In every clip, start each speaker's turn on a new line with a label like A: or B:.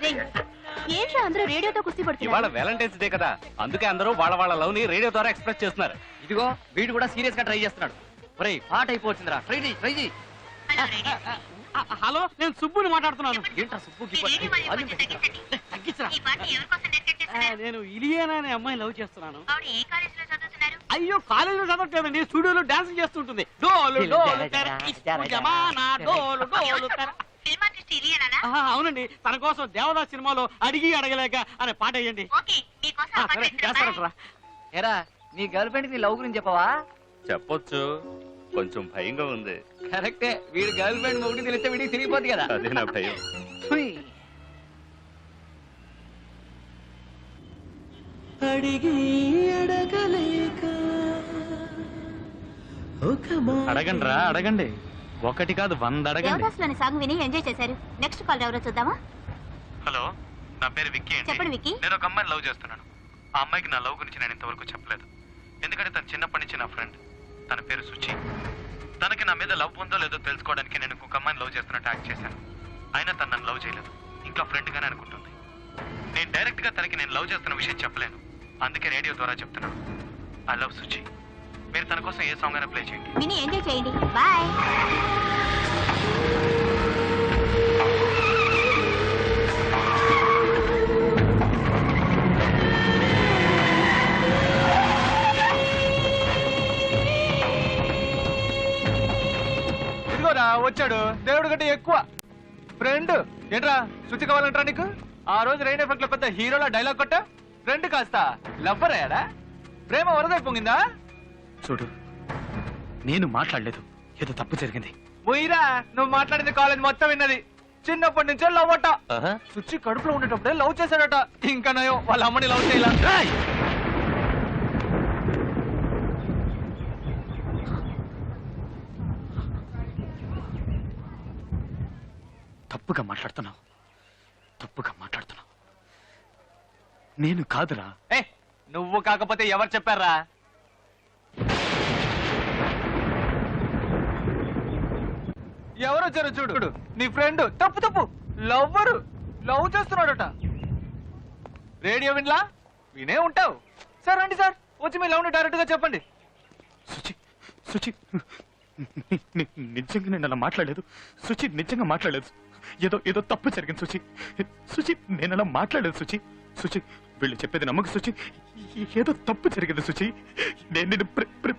A: ఏంట్రా అందరూ రేడియోతో కుస్తీ
B: ఇవాళ
A: పడుతున్నారు?
B: వ్యాలంటైన్స్ డే కదా, అందుకే అందరూ వాళ్ళ లవ్ ని రేడియో ద్వారా ఎక్స్ప్రెస్ చేస్తున్నారు.
C: ఇదిగో వీడు కూడా సీరియస్ గా ట్రై చేస్తున్నాడు. ఒరేయ్ పాట అయిపోతుందిరా, ట్రై చెయ్యి.
D: హలో, నేను సుబ్బుని మాట్లాడుతున్నాను.
C: ఏంట్రా సుబ్బుకి
D: నేను ఇలియానా అనే అమ్మాయి లవ్ చేస్తున్నాను. అయ్యో, కాలేజీలో చదవట్లేదండి, స్టూడియోలో డాన్స్ చేస్తుంటుంది. డోలు డోలు తెర, ఇస్కు జమానా, డోలు డోలు తెర. అవునండి, తన కోసం దేవదాస్ సినిమాలో అడిగి అడగలేక అనే పాట వేయండి. సరే, చేస్తారట్రా.
C: ఏరా నీ గర్ల్ ఫ్రెండ్ నీ లవ్ గురించి చెప్పవా?
B: చెప్పొచ్చు, కొంచెం భయంగా ఉంది.
C: కరెక్టే, వీడి గర్ల్ ఫ్రెండ్ మొగుడు తెలిస్తే వీడికి తిరిగిపోద్ది కదా.
B: అదే నా భయం.
E: అడగండి రా, అడగండి. ఒకటి కాదు 100 అడగండి.
A: దేవదాసులోని సాంగ్ విని ఎంజాయ్ చేశారు. నెక్స్ట్ కాల్ ఎవరో చూద్దామా?
E: హలో, నా పేరు విక్కీ అండి.
A: చెప్పండి విక్కీ.
E: నేను ఒక అమ్మాయిని లవ్ చేస్తున్నాను. ఆ అమ్మాయికి నా లవ్ గురించి నేను ఇంతవరకు చెప్పలేదు. ఎందుకంటే తను చిన్నప్పటి నుంచి నా ఫ్రెండ్. తన పేరు సుచి. తనకి నా మీద లవ్ ఉందో లేదో తెలుసుకోవడానికి నేను ఇంకొక అమ్మాయిని లవ్ చేస్తున్నట్టు యాక్ట్ చేశాను. అయినా తను నన్ను లవ్ చేయలేదు, ఇంట్లో ఫ్రెండ్ గానే అనుకుంటుంది. నేను డైరెక్ట్ గా తనకి నేను లవ్ చేస్తున్న విషయం చెప్పలేను, అందుకే రేడియో ద్వారా చెప్తున్నాను. I love Suchi. మీరు తన కోసం ఏ సాంగ్ అయినా ప్లే చేయండి.
A: విని ఎంజాయ్ చేయండి. బాయ్.
F: ఇదిగోరా వచ్చాడు, దేవుడు కంటే ఎక్కువ ఫ్రెండ్. ఏంట్రా శుచి కావాలంటారా నీకు? ఆ రోజు రైన్ ఎఫెక్ట్ లో పెద్ద హీరోలా డైలాగ్ కొట్ట, ఫ్రెండ్ కాస్త లవ్వర్ అయ్యాడా? ప్రేమ వరదై పొంగిందా?
E: చూడు, నేను మాట్లాడలేదు, ఏదో తప్పు జరిగింది.
F: పోయిరా, నువ్వు మాట్లాడింది కాలేజ్ మొత్తం విన్నది. చిన్నప్పటి నుంచే లవ్ అట. సుచి కడుపులో ఉండేటప్పుడే లవ్ చేశాడట. ఇంకా నయం వాళ్ళ అమ్మని లవ్ చేయాల.
E: తప్పుగా మాట్లాడుతున్నావు. నేను కాదురా.
F: ఏ నువ్వు కాకపోతే ఎవరు చెప్పారా? ఎవరొచ్చారో చూడు. నీ ఫ్రెండ్ తప్పు లవ్వరు లవ్ చేస్తున్నాడట. రేడియో వినలా? వినే ఉంటావు. సార్ రండి సార్, వచ్చి మీ లవ్ ని డైరెక్ట్ గా చెప్పండి.
E: సుచి నిజంగా నేను అలా మాట్లాడలేదు. సుచి నిజంగా మాట్లాడలేదు. ఏదో తప్పు జరిగింది సుచి. నేను అలా మాట్లాడలేదు సుచి. వీళ్ళు చెప్పేది నమ్మకు సుచి. ఏదో తప్పు జరిగింది సుచి. నేను నిన్ను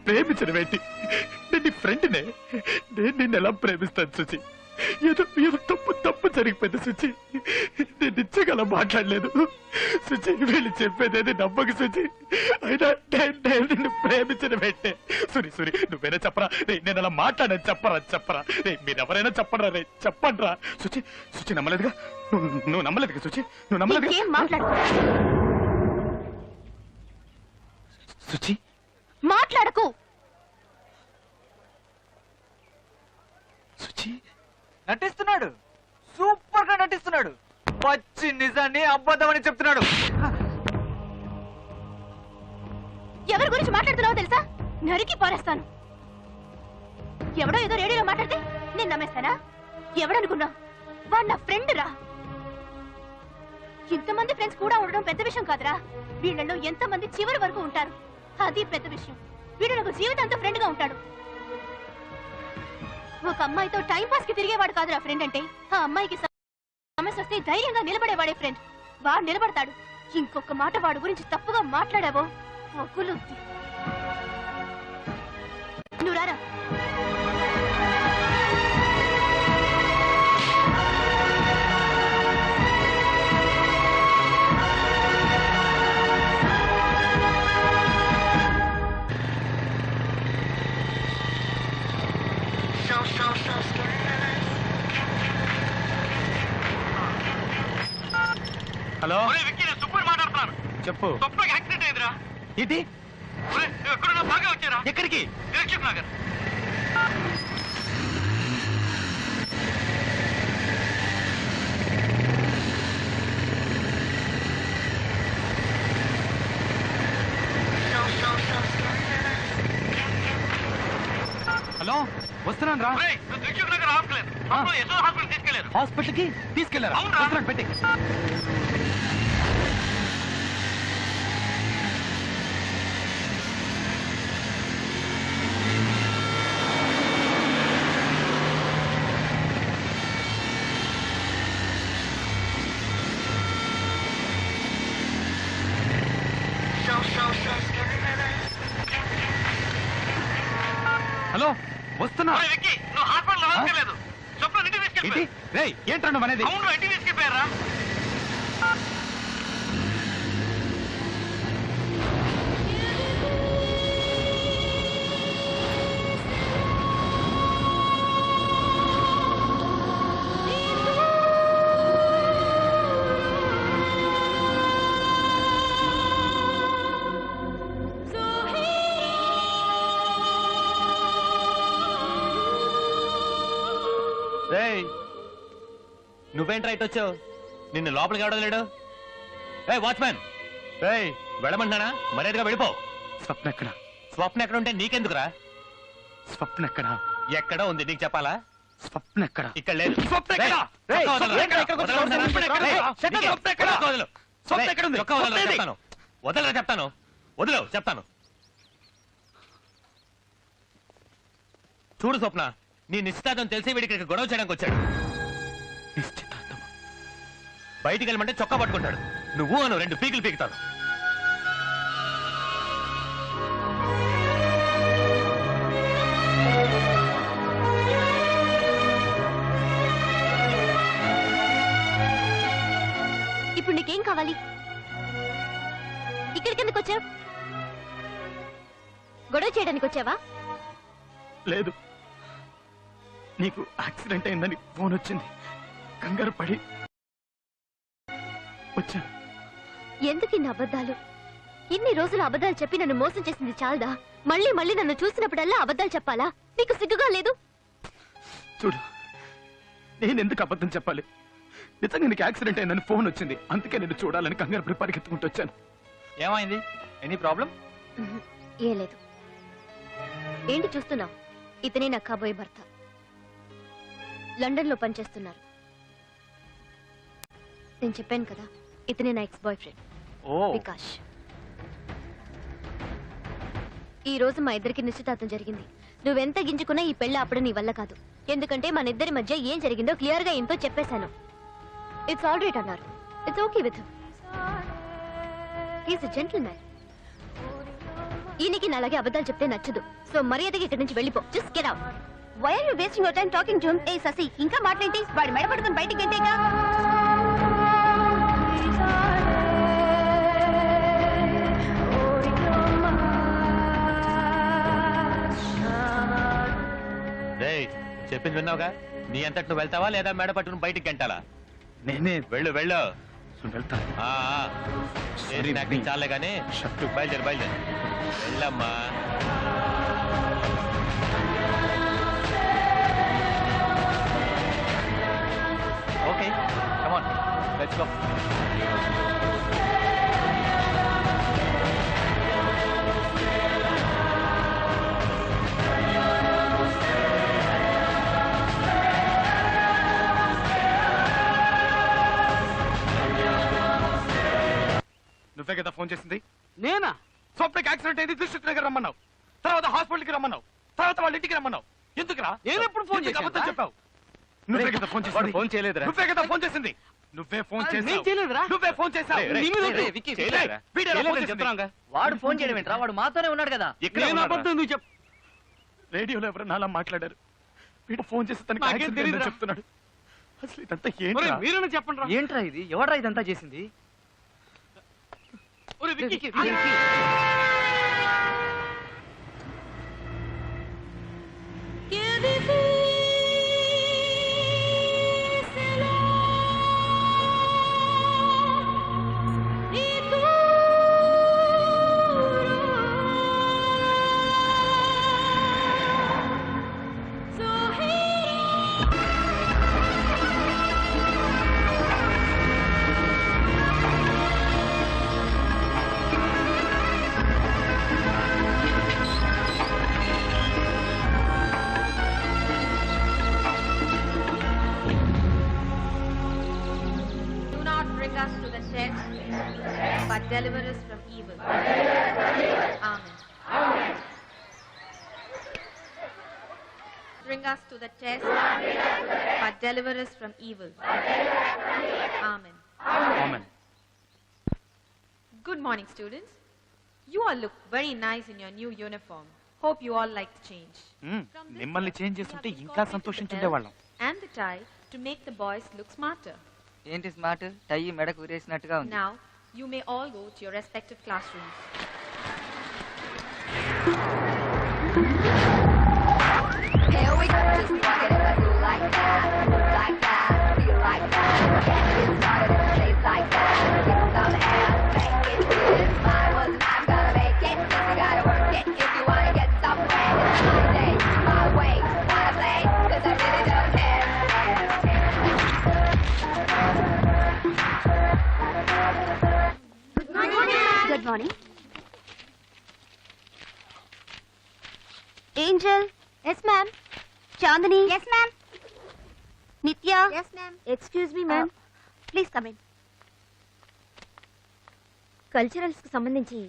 E: ప్రేమించడం ఏంటి? నేను నీ ఫ్రెండ్నే. నేను నిన్ను ఎలా ప్రేమిస్తాను సుచి? ఏదో తప్పు జరిగిపోయింది సుచి. నేను నిజంగా అలా మాట్లాడలేదు సుచి. వీళ్ళు చెప్పేది నమ్మకు సుచి. అయినా నేను నిన్ను ప్రేమించడం ఏంటే? సురి నువ్వేనా చెప్పరా? నేను అలా మాట్లాడాను. చెప్పరా మీరెవరైనా చెప్పరా? చెప్పండిరా. సుచి నమ్మలేదుగా? నువ్వు నమ్మలేదుగా సుచి? నువ్వు నమ్మలేదు. సుచి
A: మాట్లాడకు.
E: సుచి
F: నటిస్తున్నాడు, సూపర్ గా నటిస్తున్నాడు. పచ్చి నిజాన్ని అబద్ధమని చెప్తున్నాడు.
A: ఎవరి గురించి మాట్లాడుతున్నావో తెలుసా? నరికి పారేస్తాను. ఎవడో ఏదో రేడియోలో మాట్లాడితే నేను నమ్మేస్తానా? ఎవడనుకున్నా? వాడు నా ఫ్రెండ్ రా. ఇంతమంది ఫ్రెండ్స్ కూడా ఉండడం పెద్ద విషయం కాదురా. వీళ్ళలో ఎంతమంది చివరి వరకు ఉంటారు, అది పెద్ద విషయం. వీడు నాకు జీవితాంతం ఫ్రెండ్ గా ఉంటాడు. ఒక అమ్మాయితో టైం పాస్ కి తిరిగేవాడు కాదురా ఫ్రెండ్ అంటే. ఆ అమ్మాయికి సమస్య వస్తే ధైర్యంగా నిలబడేవాడే ఫ్రెండ్. వాడు నిలబడతాడు. ఇంకొక మాట వాడు గురించి తప్పుగా మాట్లాడావో ఒగులుద్ది. నువ్వు రారా.
E: హలో
D: విక్కీ, నేను సుబ్బుని మాట్లాడుతున్నాను.
E: చెప్పు.
D: తప్పుగా యాక్సిడెంట్ అయిందిరా.
E: ఏంటి?
D: నువ్వు ఎక్కడున్నా బాగా వచ్చారా?
E: ఎక్కడికి?
D: దిల్సుఖ్ నగర్.
F: హలో, వస్తున్నాను రా.
D: దిల్సుఖ్ నగర్ హాస్పిటల్. యశోద హాస్పిటల్ తీసుకెళ్ళి
C: తీసుకెళ్లారు.
F: హాస్పిటల్ కి తీసుకెళ్లారా? పెట్టి హలో, వస్తున్నా.
C: నువ్వు హాస్పిటల్ అవసరం స్వప్న ఇంటికి
F: ఏంటి
C: తీసుకెళ్ళి
F: రేయ్, ఏంట్రా నువ్వు అనేది?
C: అవును ఇంటికి తీసుకెళ్ళారా?
F: రేయ్, నువ్వేంట్రా ఇటు వచ్చావు? నిన్ను లోపలికి ఎవడో లేడు. రేయ్ వాచ్మ్యాన్, రేయ్ వెళ్ళమంటున్నానా? మర్యాదగా వెళ్ళిపో.
E: స్వప్న ఎక్కడ?
F: స్వప్న ఎక్కడ ఉంటే నీకెందుకురా?
E: స్వప్న ఎక్కడ?
F: ఎక్కడ ఉంది నీకు చెప్పాలా?
E: స్వప్న ఎక్కడ?
F: ఇక్కడ లేదు.
E: స్వప్న ఎక్కడ?
F: రేయ్,
E: రేయ్,
F: చొక్కా వదలరా.
E: స్వప్న ఎక్కడ?
F: వదలరా, వదలరా.
E: స్వప్న ఎక్కడ?
F: రేయ్,
E: స్వప్న
F: నీకే.
E: ఎక్కడ?
F: చొక్కా వదలు.
E: స్వప్న ఎక్కడ ఉంది?
F: చొక్కా వదలరా,
E: స్వప్న ఏది?
F: చెప్తాను. వదలరా చెప్తాను. వదిలేవు చెప్తాను. చూడు స్వప్న, నీ నిశ్చితార్థం తెలిసి వీడికి ఇక్కడికి గొడవ చేయడానికి వచ్చాడు.
E: నిశ్చితార్థం?
F: బయటికి వెళ్ళమంటే చొక్కా పట్టుకుంటాడు. నువ్వు అను 2 పీకులు పీకుతాను.
A: ఇప్పుడు నీకేం కావాలి? ఇక్కడికి ఎందుకు వచ్చావు? గొడవ చేయడానికి వచ్చావా?
E: లేదు, నీకు యాక్సిడెంట్ అయిందని ఫోన్ వచ్చింది. కంగారు పడి వచ్చాను.
A: ఎందుకు ఇన్ని అబద్ధాలు? ఇన్ని రోజులు అబద్ధాలు చెప్పి నన్ను మోసం చేసింది చాలదా? మళ్ళీ మళ్ళీ నన్ను చూసినప్పుడల్లా అబద్ధాలు చెప్పాలా? నీకు సిగ్గుగా లేదు?
E: చూడు, నేను ఎందుకు అబద్ధం చెప్పాలి? నిజంగా నీకు యాక్సిడెంట్ అయిందని ఫోన్ వచ్చింది. అందుకే నేను చూడాలని కంగారు పరిగెత్తుకుంటూ వచ్చాను.
F: ఏమైంది? Any problem?
A: ఏం లేదు. ఏంటి చూస్తున్నావు? ఇతనే నా కాబోయే భర్త. లండన్ లో పనిచేస్తున్నారు. నేను చెప్పాను కదా, ఇతనే నా ఎక్స్ బాయ్ ఫ్రెండ్ వికాష్. ఈ రోజు మా ఇద్దరికి నిశ్చితార్థం జరిగింది. నువ్వెంత గింజుకున్నా ఈ పెళ్లి అప్పుడు నీ వల్ల కాదు. ఎందుకంటే మన ఇద్దరి మధ్య ఏం జరిగిందో క్లియర్ గా ఇంతో చెప్పేశాను. ఇట్స్ ఆల్ రైట్ అన్నారు. It's okay with him. He's a gentleman. ఈయనకి అలాగే అబద్ధాలు చెప్తే నచ్చదు. సో మర్యాదగా ఇక్కడి నుంచి వెళ్ళిపో. Just get out. Why are you wasting your time talking to him? ఏ ససి, ఇంకా మాట్లాడేంటి? వాడి మెడ పట్టుకుని బయటికి గెంటేగా.
F: రేయ్, చెప్పింది విన్నావుగా? నీ అంతటి నువ్వు వెళ్తావా లేదా మేడ పట్టుకుని బయటికి గంటాలా?
E: నేనే
F: వెళ్ళు వెళ్ళు.
E: వెళ్తాను.
F: చాలే కానీ బయలుదేరు బయలుదేరు. వెళ్ళమ్మా. Okay, come on, let's go.
E: నువ్వే కదా ఫోన్ చేసింది?
D: నేనా?
E: స్వప్నకి యాక్సిడెంట్ అయింది, దృష్టి దగ్గర రమ్మన్నావు. తర్వాత హాస్పిటల్కి రమ్మన్నావు. తర్వాత వాళ్ళ ఇంటికి రమ్మన్నావు. ఎందుకురా?
D: నేను ఎప్పుడు ఫోన్
E: ఎందుకు
D: చేశాను?
E: అబద్ధం చెప్పావు? నువ్వే కదా ఫోన్ చేసింది.
F: ఫోన్ చేయలేదురా.
E: నువ్వే కదా ఫోన్ చేసింది. నువ్వే ఫోన్ చేసావు.
D: నేను చేయలేదురా.
E: నువ్వే ఫోన్ చేసావు.
F: రేయ్, రేయ్,
D: నీ మీద
F: రేయ్,
D: ఒట్టు.
F: రేయ్, విక్కీ, చేయలేదురా.
E: వీడు ఎలా ఫోన్
F: చేయలేదని
E: చేసింది?
F: చెప్తున్నాగా.
C: వాడు ఫోన్ చేయడం ఏంట్రా? వాడు మాతోనే ఉన్నాడు కదా.
F: ఇక్కడ
D: నేను
F: ఉన్నాడురా.
D: అబద్ధం నువ్వు చెప్పు.
E: రేడియోలో ఎవరు నాలా మాట్లాడారు. వీడు ఫోన్ చేసి తనకి
D: నాకేం
E: యాక్సిడెంట్
D: తెలీదురా.
E: అయిందని చెప్తున్నాడు. అసలు ఇదంతా
D: ఒరేయ్,
E: ఏంటి?
D: మీరైనా చెప్పండి రా.
C: ఏంట్రా ఇది? ఎవడ్రా ఇదంతా చేసింది?
D: ఒరేయ్, విక్కీకి,
C: Vicky,
D: Vicky.
G: but deliver us from evil. Amen. Bring us to the test, but deliver us from evil. Amen.
C: Amen.
G: Good morning, students. You all look very nice in your new uniform. Hope you all like the change.
E: మిమ్మల్ని change చేస్తుంటే ఇంకా సంతోషించుండేవాళ్ళం.
G: And the tie to make the boys look smarter.
C: ఏంటి smart టై మెడకు ఉరేసినట్టుగా ఉంది.
G: Now, you may all go to your respective classrooms.
A: Here we go, just walk it up, do like that, feel like that, get it started in a place like that, give some ass, make it good, mine was not gonna make it, just you gotta work it, if you wanna get somewhere, it's my day, my way, wanna play, 'cause I really don't care. Good morning. Angel. Yes, ma'am. Chandani. Yes, ma'am. Nitya. Yes, ma'am. Excuse me, ma'am. Please come in. Culturals కి సంబంధించి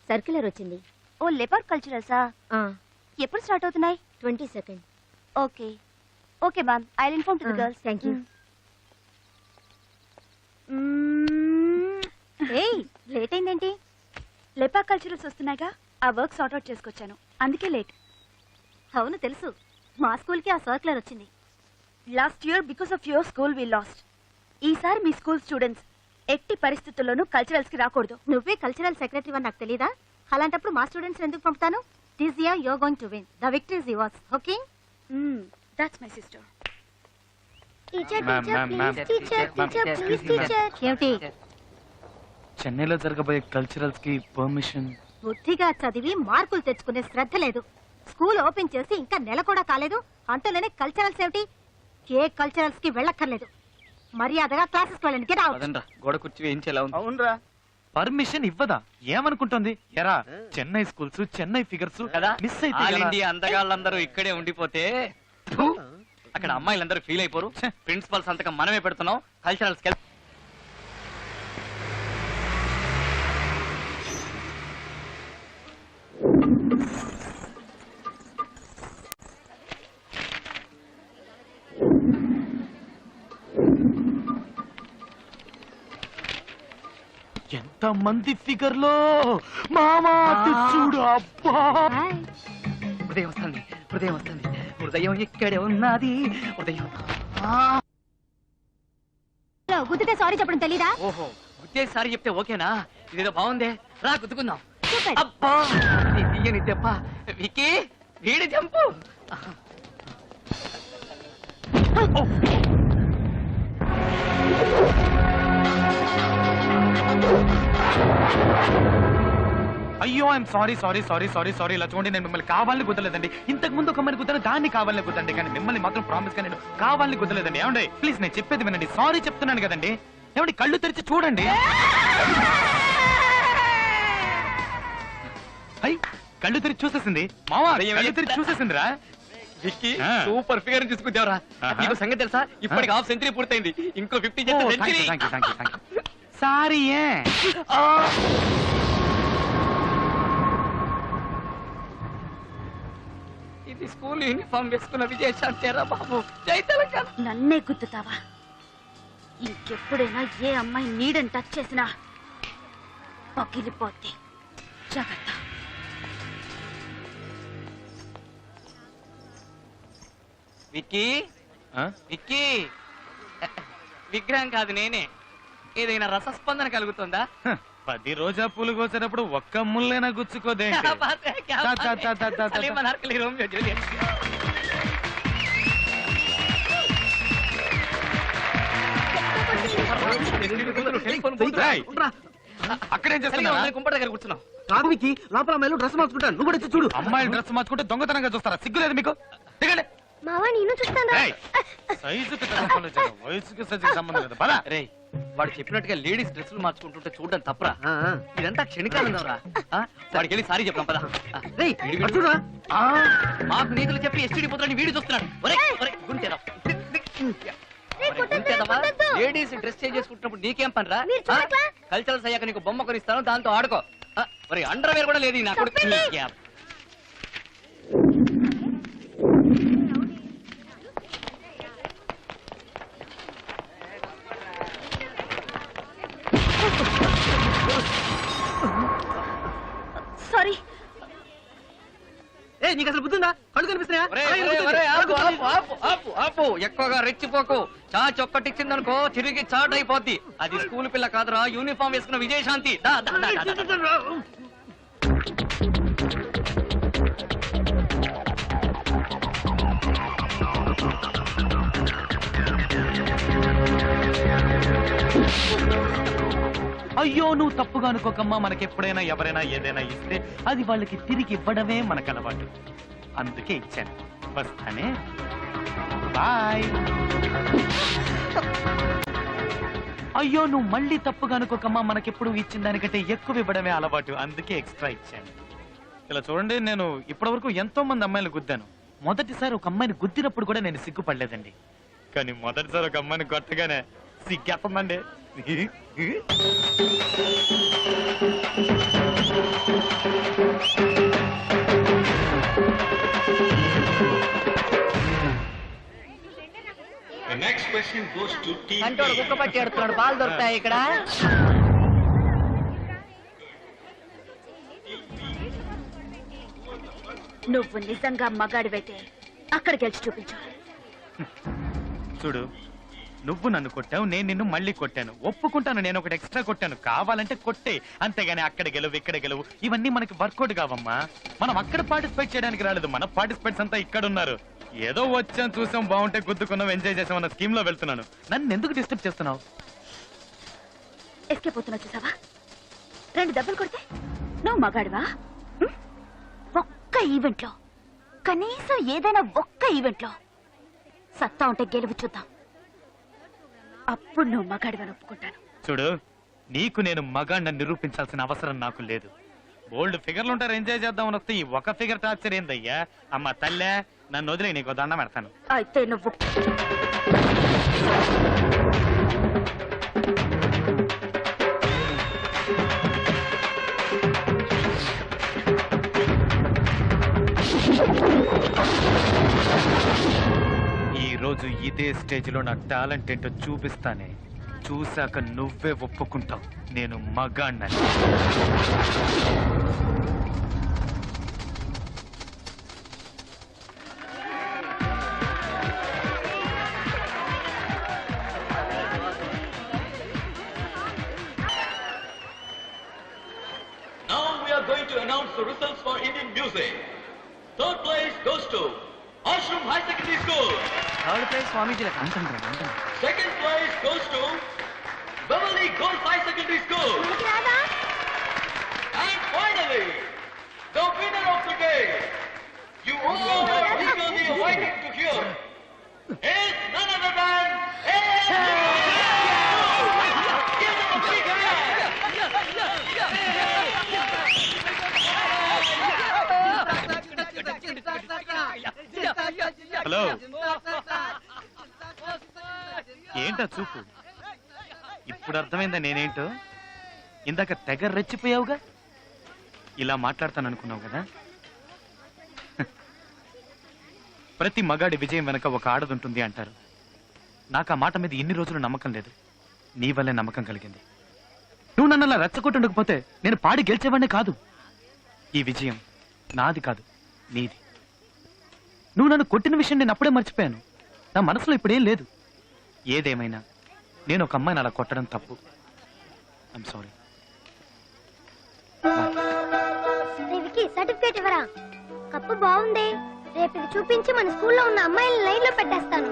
A: circular వచ్చింది. ఓ leopard కల్చరల్సా? ఎప్పుడు start అవుతున్నాయి? 22nd. Okay okay ma'am, I will inform to the girls. Thank you. ఏయ్, late అయిందేంటి? Leopard culturals వస్తున్నాయిగా, ఆ work sort out చేసుకొచ్చాను, అందుకే late. అవును తెలుసు, మా స్కూల్కి ఆ సర్క్యులర్ వచ్చింది. Last year because of your school we lost. ఈసారి మీ స్కూల్ స్టూడెంట్స్ ఎట్టి పరిస్థితుల్లోనూ కల్చరల్స్ కి రాకూడదు. నువ్వే కల్చరల్ సెక్రటరీ అని నాకు తెలీదా? అలాంటప్పుడు మా స్టూడెంట్స్ ఎందుకు పంపుతాను? This year you are going to win. The victory is yours. Okay? That's my sister. Teacher teacher please, teacher teacher please, teacher. ఏమిటి?
E: చెన్నైలో జరగబోయే కల్చరల్స్ కి పర్మిషన్.
A: బుద్ధిగా చదివి మార్కులు తెచ్చుకునే శ్రద్ధ లేదు. స్కూల్ ఓపెన్ చేసి ఇంకా నెల కూడా కాలేదు, అంతలోనే కల్చరల్స్ ఏమిటి? ఏ కల్చరల్స్ కి వెళ్ళక్కర్లేదు. మర్యాదగా క్లాసెస్ కి వెళ్ళండి. Get out.
C: అదండ్రా, గోడ కుర్చీ వేయించేలా ఉంది.
D: అవునరా,
E: పర్మిషన్ ఇవ్వదా? ఏమనుకుంటుంది? ఎరా చెన్నై స్కూల్స్, చెన్నై ఫిగర్స్
C: కదా
E: మిస్
C: ఆల్
E: అయితే
C: ఇండియా అందగాళ్ళందరూ ఇక్కడే ఉండిపోతే ఫు, అక్కడ అమ్మాయిలందరూ ఫీల్ అయిపోరు. ప్రిన్సిపల్ సంతకం మనమే పెడుతున్నాం. కల్చరల్స్
E: ఎంత మంది ఫిగర్ లో మామా అటు చూడు. అబ్బా,
C: హృదయం వస్తుంది, హృదయం వస్తుంది, హృదయం ఇక్కడే ఉన్నది, హృదయం.
A: గుద్దితే సారీ చెప్పడం తెలీదా?
C: ఓహో, గుద్దేసారి చెప్తే ఓకేనా? ఇదేదో బాగుందే, రా గుద్దుకుందాం.
A: Super.
C: అబ్బా, నీ తీయని దెబ్బ. వికీ, వీడి జంపు.
E: అయ్యో I'm sorry sorry sorry sorry sorry. ఇలా చూడండి, నేను మిమ్మల్ని కావాలని కుదరలేదండి. ఇంతకు ముందు ఒక అమ్మాయిని కుదరదు, దాన్ని కావాలని కుదండి, కానీ మిమ్మల్ని మాత్రం ప్రామిస్ గా నేను కావాలని కుదరలేదండి. ఏమండి ప్లీజ్, నేను చెప్పేది వినండి. సారీ చెప్తున్నాను కదండి. ఏమండి కళ్ళు తెరిచి చూడండి. అయ్యి కళ్ళు తెరిచి చూసేసింది మావా, కళ్ళు తెరిచి చూసేసిందిరా.
C: విక్కీ,
E: ఆ.
C: సూపర్ ఫిగర్ తీసుకుంటావురా.
E: ఆహా.
C: నీకు సంగతి తెలుసా? ఇప్పటికి హాఫ్ సెంచరీ పూర్తయింది, ఇంకో 50 చేస్తే సెంచరీ.
E: సారీ.
C: ఇది స్కూల్ యూనిఫామ్ వేసుకున్న విజయశాంతేరా బాబు. జై తెలంగాణ.
A: నన్నే గుద్దుతావా? ఇంకెప్పుడైనా ఏ అమ్మాయి నీడని టచ్ చేసినా పగిలిపోద్ది. జాగ్రత్త.
C: విక్కీ, విక్కీ, విగ్రహం కాదు నేనే. ఏదైనా రసస్పందన కలుగుతుందా?
E: 10 రోజా పూలు కోసేటప్పుడు ఒక్క ముళ్ళైనా గుచ్చుకోదే.
C: క్యా బాత్ హై, క్యా బాత్ హై. సలీమన్ హర్కలి రోమియో జూలియట్.
E: అక్కడేం చేస్తున్నా?
C: కుంపట దగ్గర కూర్చున్నాం.
D: కాదు విక్కీ, లోపల అమ్మాయిలు డ్రెస్ మార్చుకుంటాను, నువ్వు కూడా వచ్చి చూడు.
E: అమ్మాయిలు డ్రెస్ మార్చుకుంటే దొంగతనంగా చూస్తారా? సిగ్గులేదు మీకు? దిగండి.
A: మావా నేను చూస్తాను.
E: ఏయ్, సైజుకి తగ్గకుండా వచ్చాడు. వయసుకి సైజుకి సంబంధం లేదు. పద.
C: రే, వాడు చెప్పినట్టుగా లేడీస్ డ్రెస్సులు మార్చుకుంటుంటే చూడడం తప్పరా? ఇదంతా క్షణికాలంగా రా. వాడికి వెళ్ళి సారీ చెప్పాం పద.
D: రేయ్,
C: వీడు వీడు.
D: చూడురా.
C: మాకు నీతులు చెప్పి ఎస్టీడీ పుత్రాన్ని వీడు చూస్తున్నాడు. గుంటేదా లేడీస్ డ్రెస్ చేంజ్ చేసుకుంటున్నప్పుడు నీకేం పనిరా? కల్చరల్స్ అయ్యాక నీకు బొమ్మ కొనిస్తాను, దాంతో ఆడుకో. మరి అండర్వేర్ కూడా లేదు నాకు.
A: సారీ.
D: నీకు అసలు బుద్ధి ఉందా? కళ్ళు కనిపిస్తున్నాయా?
C: ఎక్కువగా రెచ్చిపోకు. చాచి ఒక్కటిచ్చిందనుకో తిరిగి చాట్ అయిపోద్ది. అది స్కూల్ పిల్ల కాదురా, యూనిఫామ్ వేసుకున్న విజయశాంతి.
E: అయ్యో నువ్వు తప్పుగా అనుకోకమ్మా. మనకెప్పుడైనా ఎవరైనా ఏదైనా ఇస్తే అది వాళ్ళకి తిరిగి ఇవ్వడమే మనకు అలవాటు. అందుకే ఇచ్చాను. వస్తానే, బాయ్. అయ్యో నువ్వు మళ్ళీ తప్పుగా అనుకోకమ్మా. మనకెప్పుడు ఇచ్చిన దానికంటే ఎక్కువ ఇవ్వడమే అలవాటు. అందుకే ఎక్స్ట్రా ఇచ్చాను. ఇలా చూడండి, నేను ఇప్పటి వరకు ఎంతో మంది అమ్మాయిలు గుద్దాను. మొదటిసారి ఒక అమ్మాయిని గుద్దినప్పుడు కూడా నేను సిగ్గుపడలేదండి. కానీ మొదటిసారి ఒక అమ్మాయిని కొట్టగానే సిగ్గేస్తుందండి.
C: అంటోడు కుక్క పచ్చి ఎడుతున్నాడు. పాలు దొరుకుతాయి ఇక్కడ?
A: నువ్వు నిజంగా మగాడివైతే అక్కడ గెలిచి చూపించు.
E: చూడు, నువ్వు నన్ను కొట్టావు, నేను నిన్ను మళ్ళీ కొట్టాను. ఒప్పుకుంటాను, నేను ఒకటి ఎక్స్ట్రా కొట్టాను. కావాలంటే కొట్టే, అంతేగాని అక్కడ గెలువు ఇక్కడ గెలువు ఇవన్నీ మనకి వర్కౌట్ కావమ్మా. మనం అక్కడ పార్టిసిపేట్ చేయడానికి రాలేదు. మన పార్టిసిపేట్స్ అంతా ఇక్కడ ఉన్నారు. ఏదో వచ్చాం, చూసాం, బాగుంటే గుద్దుకున్నాం, ఎంజాయ్ చేసాం అన్న స్కీమ్ లో వెళ్తున్నాను. నన్ను ఎందుకు డిస్టర్బ్ చేస్తున్నావు?
A: ఎస్కేప్ అవుతున్నా చూసావా? 2 దెబ్బలు కొడితే నువ్వు మగాడివా? ఒక్క ఈవెంట్ లో, కనీసం ఏదైనా ఒక్క ఈవెంట్ లో సత్తా ఉంటే గెలుపు చూద్దాం. అప్పుడు నువ్వు మగాడివని ఒప్పుకుంటాను.
E: చూడు, నీకు నేను మగాడిని నిరూపించాల్సిన అవసరం నాకు లేదు. బోల్డ్ ఫిగర్లు ఉంటారు, ఎంజాయ్ చేద్దామని వస్తే ఈ ఒక ఫిగర్ టార్చర్ ఏందయ్యా? అమ్మ తల్లే, నన్ను వదిలే, నీకు దండం పెడతాను.
A: అయితే నువ్వు
E: ఈ రోజు ఇదే స్టేజ్ లో నా టాలెంట్ ఏంటో చూపిస్తానే. చూశాక నువ్వే ఒప్పుకుంటావు నేను మగాణ్ణని.
H: Now we are going to announce the results for Indian music. Third place goes to Ashram High Secondary School.
C: Third prize స్వామీజీలకు.
H: Second place goes to Beverly Girls High Secondary School. And finally, the winner of the day, you all are eagerly waiting to hear, is none other than Give them a big hand.
E: Hello, ఏంటా చూపు? ఇప్పుడు అర్థమైందా నేనేంటో? ఇందాక తెగ రెచ్చిపోయావుగా. ఇలా మాట్లాడతాను అనుకున్నావు కదా. ప్రతి మగాడి విజయం వెనక ఒక ఆడదుంటుంది అంటారు. నాకు ఆ మాట మీద ఇన్ని రోజులు నమ్మకం లేదు. నీ వల్లే నమ్మకం కలిగింది. నువ్వు నన్ను అలా రెచ్చగొట్టకపోతే నేను పాడి గెలిచేవాడిని కాదు. ఈ విజయం నాది కాదు, నీది. నువ్వు నన్ను కొట్టిన విషయం నేను అప్పుడే మర్చిపోయాను. నా మనసులో ఇప్పుడేం లేదు. ఏదేమైనా నేను ఒక అమ్మాయిని అలా కొట్టడం తప్పు. I'm sorry.
I: సర్టిఫికేట్ ఇవ్వరా? కప్పు బాగుంది. రేపు ఇది చూపించి మన స్కూల్లో ఉన్న అమ్మాయిల లైన్ లో పెట్టేస్తాను.